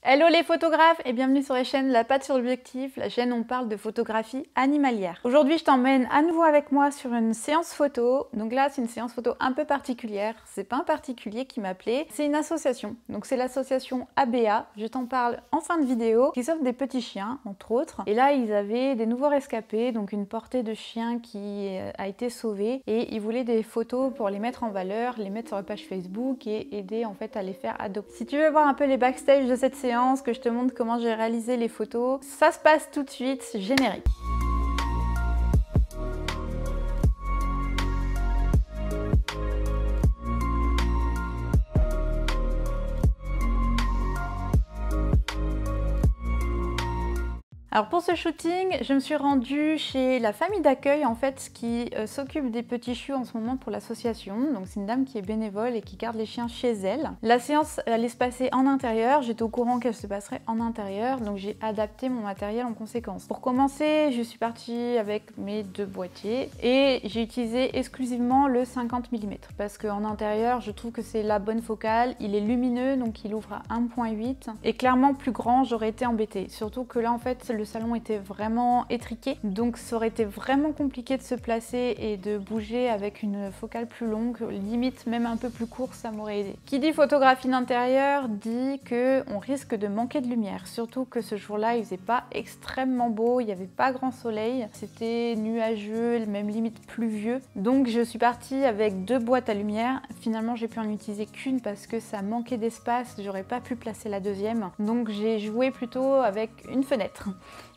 Hello les photographes et bienvenue sur la chaîne La Patte sur l'objectif, la chaîne où on parle de photographie animalière. Aujourd'hui je t'emmène à nouveau avec moi sur une séance photo. Donc là c'est une séance photo un peu particulière, c'est pas un particulier qui m'a appelé, c'est une association. Donc c'est l'association ABA, je t'en parle en fin de vidéo, qui sauve des petits chiens entre autres. Et là ils avaient des nouveaux rescapés, donc une portée de chiens qui a été sauvée et ils voulaient des photos pour les mettre en valeur, les mettre sur la page Facebook et aider en fait à les faire adopter. Si tu veux voir un peu les backstage de cette séance, que je te montre comment j'ai réalisé les photos. Ça se passe tout de suite, générique. Alors pour ce shooting, je me suis rendue chez la famille d'accueil en fait qui s'occupe des petits chiots en ce moment pour l'association. Donc c'est une dame qui est bénévole et qui garde les chiens chez elle. La séance allait se passer en intérieur, j'étais au courant qu'elle se passerait en intérieur, donc j'ai adapté mon matériel en conséquence. Pour commencer, je suis partie avec mes deux boîtiers et j'ai utilisé exclusivement le 50 mm parce qu'en intérieur, je trouve que c'est la bonne focale, il est lumineux donc il ouvre à 1.8 et clairement plus grand, j'aurais été embêtée. Surtout que là en fait, le salon était vraiment étriqué, donc ça aurait été vraiment compliqué de se placer et de bouger avec une focale plus longue, limite même un peu plus court, ça m'aurait aidé. Qui dit photographie d'intérieur dit que on risque de manquer de lumière, surtout que ce jour-là il faisait pas extrêmement beau, il n'y avait pas grand soleil, c'était nuageux, même limite pluvieux, donc je suis partie avec deux boîtes à lumière. Finalement j'ai pu en utiliser qu'une parce que ça manquait d'espace, j'aurais pas pu placer la deuxième, donc j'ai joué plutôt avec une fenêtre.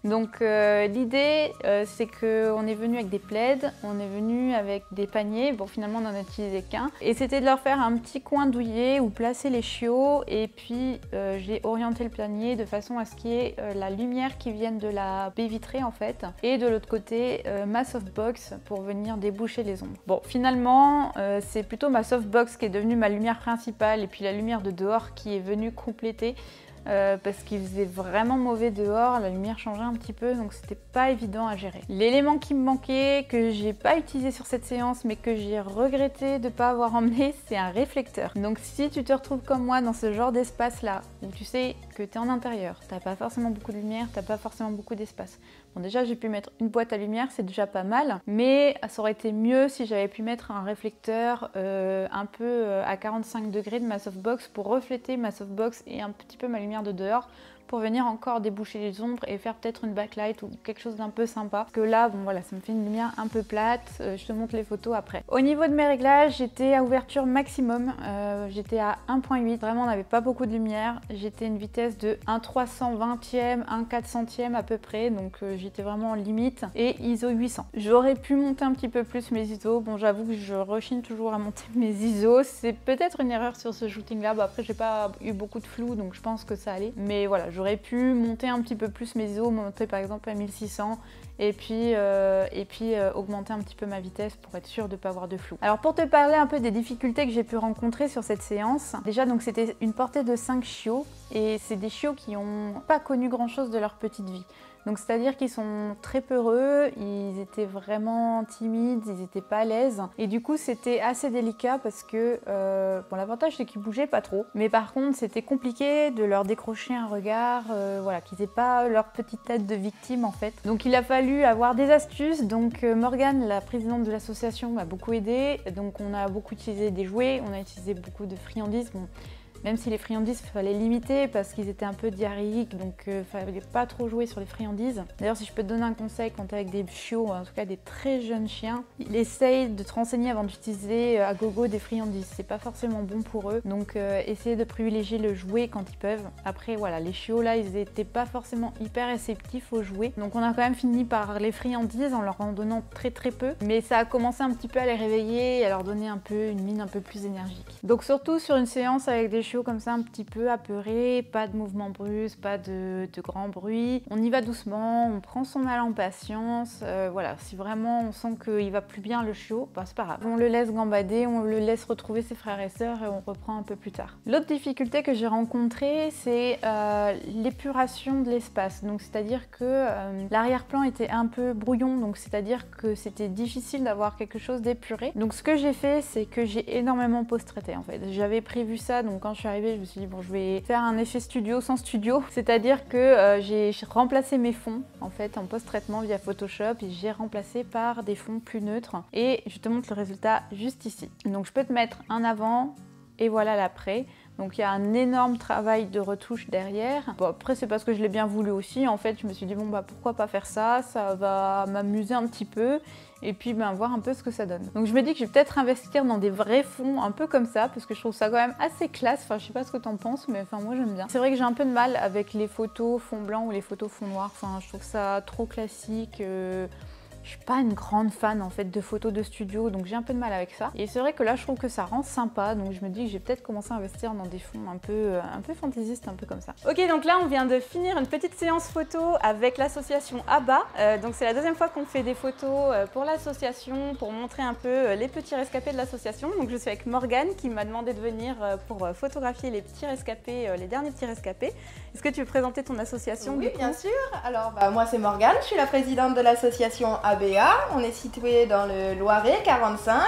Donc l'idée c'est qu'on est venu avec des plaids, on est venu avec des paniers, bon finalement on n'en a utilisé qu'un, et c'était de leur faire un petit coin douillet où placer les chiots, et puis j'ai orienté le panier de façon à ce qu'il y ait la lumière qui vienne de la baie vitrée en fait, et de l'autre côté ma softbox pour venir déboucher les ombres. Bon finalement c'est plutôt ma softbox qui est devenue ma lumière principale, et puis la lumière de dehors qui est venue compléter. Parce qu'il faisait vraiment mauvais dehors, la lumière changeait un petit peu, donc c'était pas évident à gérer. L'élément qui me manquait, que j'ai pas utilisé sur cette séance, mais que j'ai regretté de pas avoir emmené, c'est un réflecteur. Donc si tu te retrouves comme moi dans ce genre d'espace là, où tu sais que tu es en intérieur, t'as pas forcément beaucoup de lumière, t'as pas forcément beaucoup d'espace. Bon déjà j'ai pu mettre une boîte à lumière, c'est déjà pas mal, mais ça aurait été mieux si j'avais pu mettre un réflecteur un peu à 45 degrés de ma softbox pour refléter ma softbox et un petit peu ma lumière de dehors, pour venir encore déboucher les ombres et faire peut-être une backlight ou quelque chose d'un peu sympa. Parce que là, bon voilà, ça me fait une lumière un peu plate, je te montre les photos après. Au niveau de mes réglages, j'étais à ouverture maximum, j'étais à 1.8, vraiment on n'avait pas beaucoup de lumière, j'étais une vitesse de 1/320e, 1/400e à peu près, donc j'étais vraiment en limite, et ISO 800. J'aurais pu monter un petit peu plus mes ISO, bon j'avoue que je rechigne toujours à monter mes ISO, c'est peut-être une erreur sur ce shooting là, bon, après j'ai pas eu beaucoup de flou donc je pense que ça allait, mais voilà, j'aurais pu monter un petit peu plus mes ISO, monter par exemple à 1600 et puis augmenter un petit peu ma vitesse pour être sûre de ne pas avoir de flou. Alors pour te parler un peu des difficultés que j'ai pu rencontrer sur cette séance, déjà donc c'était une portée de 5 chiots et c'est des chiots qui n'ont pas connu grand chose de leur petite vie. Donc c'est-à-dire qu'ils sont très peureux, ils étaient vraiment timides, ils n'étaient pas à l'aise. Et du coup c'était assez délicat parce que, bon l'avantage c'est qu'ils bougeaient pas trop. Mais par contre c'était compliqué de leur décrocher un regard, voilà, qu'ils n'aient pas leur petite tête de victime en fait. Donc il a fallu avoir des astuces. Donc Morgane, la présidente de l'association, m'a beaucoup aidée. Donc on a beaucoup utilisé des jouets, on a utilisé beaucoup de friandises. Bon, même si les friandises, il fallait limiter parce qu'ils étaient un peu diarrhéiques, donc il fallait pas trop jouer sur les friandises. D'ailleurs, si je peux te donner un conseil quand tu es avec des chiots, en tout cas des très jeunes chiens, essaye de te renseigner avant d'utiliser à gogo des friandises. C'est pas forcément bon pour eux, donc essaye de privilégier le jouet quand ils peuvent. Après, voilà, les chiots là, ils étaient pas forcément hyper réceptifs aux jouets, donc on a quand même fini par les friandises en leur en donnant très peu, mais ça a commencé un petit peu à les réveiller et à leur donner un peu une mine un peu plus énergique. Donc surtout sur une séance avec des chiots comme ça un petit peu apeurés, pas de mouvements brusques, pas de grands bruits. On y va doucement, on prend son mal en patience. Voilà, si vraiment on sent qu'il va plus bien le chiot, bah, c'est pas grave. On le laisse gambader, on le laisse retrouver ses frères et sœurs et on reprend un peu plus tard. L'autre difficulté que j'ai rencontrée, c'est l'épuration de l'espace. Donc c'est-à-dire que l'arrière-plan était un peu brouillon, donc c'est-à-dire que c'était difficile d'avoir quelque chose d'épuré. Donc ce que j'ai fait, c'est que j'ai énormément post-traité en fait. J'avais prévu ça, donc quand je suis arrivée, je me suis dit bon, je vais faire un effet studio sans studio, c'est-à-dire que j'ai remplacé mes fonds en fait en post-traitement via Photoshop et j'ai remplacé par des fonds plus neutres et je te montre le résultat juste ici. Donc je peux te mettre un avant et voilà l'après. Donc il y a un énorme travail de retouche derrière. Bon, après c'est parce que je l'ai bien voulu aussi. En fait je me suis dit bon bah pourquoi pas faire ça, ça va m'amuser un petit peu et puis ben, voir un peu ce que ça donne. Donc je me dis que je vais peut-être investir dans des vrais fonds un peu comme ça parce que je trouve ça quand même assez classe. Enfin je sais pas ce que t'en penses mais enfin moi j'aime bien. C'est vrai que j'ai un peu de mal avec les photos fond blanc ou les photos fond noir. Enfin je trouve ça trop classique. Je suis pas une grande fan en fait de photos de studio, donc j'ai un peu de mal avec ça. Et c'est vrai que là je trouve que ça rend sympa, donc je me dis que j'ai peut-être commencé à investir dans des fonds un peu fantaisistes, un peu comme ça. Ok, donc là on vient de finir une petite séance photo avec l'association ABBA. Donc c'est la deuxième fois qu'on fait des photos pour l'association, pour montrer un peu les petits rescapés de l'association. Donc je suis avec Morgane qui m'a demandé de venir pour photographier les petits rescapés, les derniers petits rescapés. Est-ce que tu veux présenter ton association? Oui, bien sûr. Alors moi c'est Morgane, je suis la présidente de l'association ABBA. On est situé dans le Loiret 45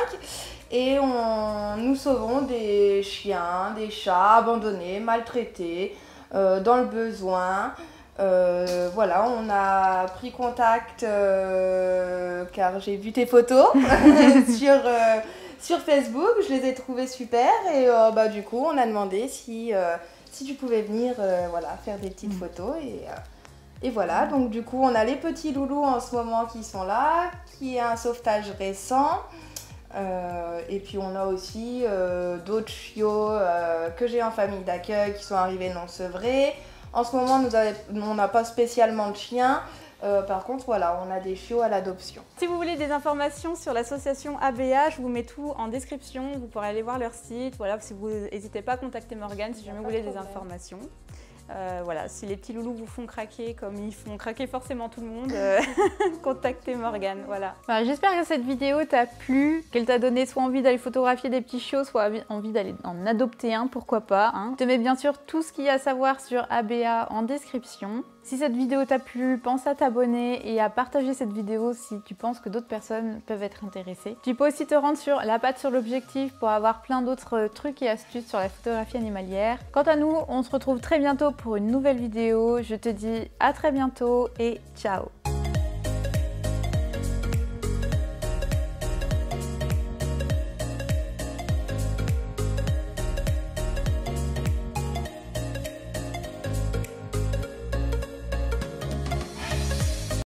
et nous sauvons des chiens, des chats abandonnés, maltraités, dans le besoin. Voilà, on a pris contact car j'ai vu tes photos sur Facebook, je les ai trouvées super et du coup on a demandé si tu pouvais venir voilà, faire des petites photos et voilà, donc du coup on a les petits loulous en ce moment qui sont là, qui est un sauvetage récent. Et puis on a aussi d'autres chiots que j'ai en famille d'accueil qui sont arrivés non sevrés. En ce moment on n'a pas spécialement de chiens. Par contre voilà, on a des chiots à l'adoption. Si vous voulez des informations sur l'association ABBA, je vous mets tout en description. Vous pourrez aller voir leur site. Voilà, si vous n'hésitez pas à contacter Morgane si jamais vous voulez des informations. Voilà, si les petits loulous vous font craquer comme ils font craquer forcément tout le monde, contactez Morgane, voilà. J'espère que cette vidéo t'a plu, qu'elle t'a donné soit envie d'aller photographier des petits chiots, soit envie d'aller en adopter un, pourquoi pas. Hein. Je te mets bien sûr tout ce qu'il y a à savoir sur ABBA en description. Si cette vidéo t'a plu, pense à t'abonner et à partager cette vidéo si tu penses que d'autres personnes peuvent être intéressées. Tu peux aussi te rendre sur La Patte sur l'Objectif pour avoir plein d'autres trucs et astuces sur la photographie animalière. Quant à nous, on se retrouve très bientôt pour une nouvelle vidéo. Je te dis à très bientôt et ciao!